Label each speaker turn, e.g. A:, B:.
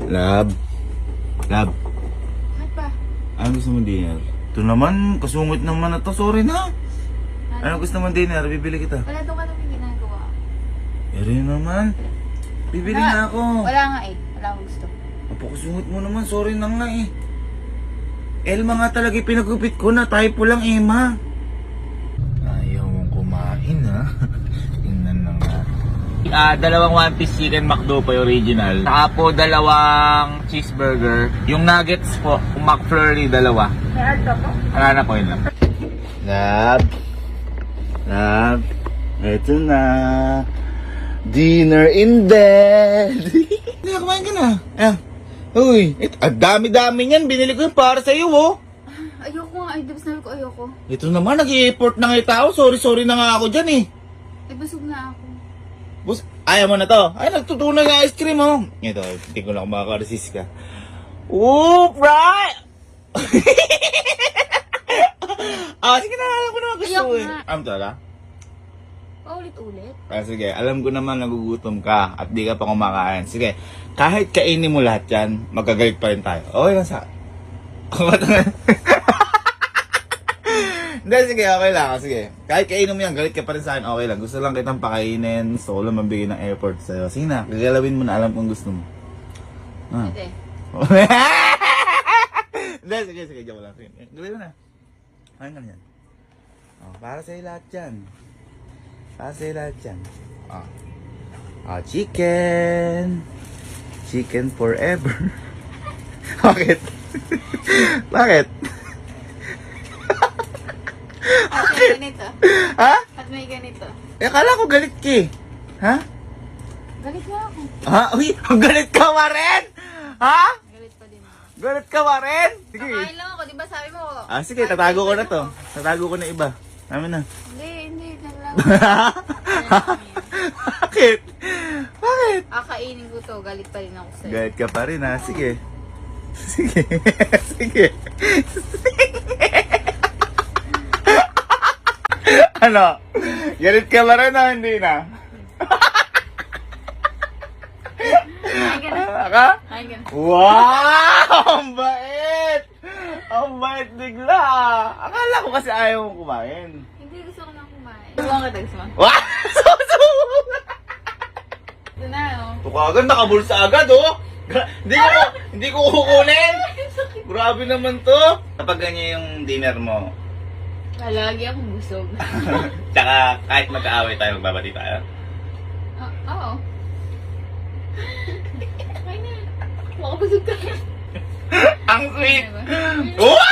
A: Love. Love.
B: Ano pa?
A: Ano gusto mo dinner? Ito naman, kasungit naman na to. Sorry na. Ano gusto mo dinner? Bibili kita.
B: Wala doon ka namin ginagawa.
A: Eri naman. Bibili na ako.
B: Wala nga eh. Wala akong gusto.
A: Napakasungit mo naman. Sorry na nga eh. Elma nga talaga pinagupit ko na. Typo lang, Emma. Ayaw mong kumain, ha? Tingnan na nga. Dalawang One Piece Chicken McDo po yung original. Saka po dalawang cheeseburger. Yung nuggets po, yung McFlurry, dalawa.
B: May art ako?
A: Wala na po yun lang. Love. Love. Eto na. Dinner in bed. Hindi, kumain ka na. Ayan. Uy, dami-dami niyan. Binili ko yun para sa'yo, oh.
B: Ayoko nga. Ay, diba sabi ko ayoko.
A: Ito naman, nag-i-effort na nga tao. Sorry na nga ako dyan, eh.
B: Ay, busog na ako.
A: Bus, ayaw mo na to. Ay, nagtutunan ng ice cream, oh. Ito, hindi ko na makaka-resist ka. Ooh, right! Sige na, alam ko naman gusto
B: Ayoko
A: eh.
B: nga.
A: Talaga?
B: Paulit-ulit.
A: Sige, alam ko naman nagugutom ka at di ka pa kumakain. Sige, kahit kainin mo lahat yan, magagalit pa rin tayo. Okay lang sa... Hindi, sige, okay lang. Sige, kahit kainin mo yan, galit ka pa rin sa akin, okay lang. Gusto lang kitang pakainin, gusto ko lang mabigay ng effort sa'yo. Sige na, gagalawin mo na, alam kong gusto mo.
B: Ate.
A: Hindi, sige, joke lang. Sige, gawin mo na. Kain ka na yan. Para sa'yo lahat yan. Para sa'yo lahat yan. Chicken. Chicken forever. Bakit? Bakit?
B: At may ganito.
A: Ha?
B: At may ganito.
A: Akala ko galit ki. Ha?
B: Galit nga ako.
A: Uy, galit ka pa rin? Ha?
B: Galit pa din ako.
A: Galit ka pa rin? Sige.
B: Kakain lang ako. Di ba sabi mo?
A: Sige, tatago ko na to. Tatago ko na iba. Namin na.
B: Hindi. Naglang.
A: Bakit? Bakit?
B: Akainin ko to. Galit pa rin ako sa'yo.
A: Galit ka pa rin, ha? Sige. Sige. Sige. Ano? Galit ka ba rin o hindi na?
B: Kain ka na.
A: Ka?
B: Kain ka na.
A: Wow! Ang bait! Ang bait bigla! Akala ko kasi ayaw mong kumain.
B: Hindi, gusto ko nang kumain. Subukan kita, gusto mo?
A: Wow!
B: Ito na, oh.
A: Ito ka agad, nakabulsa agad, oh! Hindi ko kukunin! Grabe naman to! Kapag ganyan yung dinner mo,
B: Lagi akong busog.
A: tsaka kahit magkaaway tayo, magbabati tayo.
B: Oo. Kain na. Makabusog ka.
A: Ang sweet!
B: Ano ba?
A: Wow!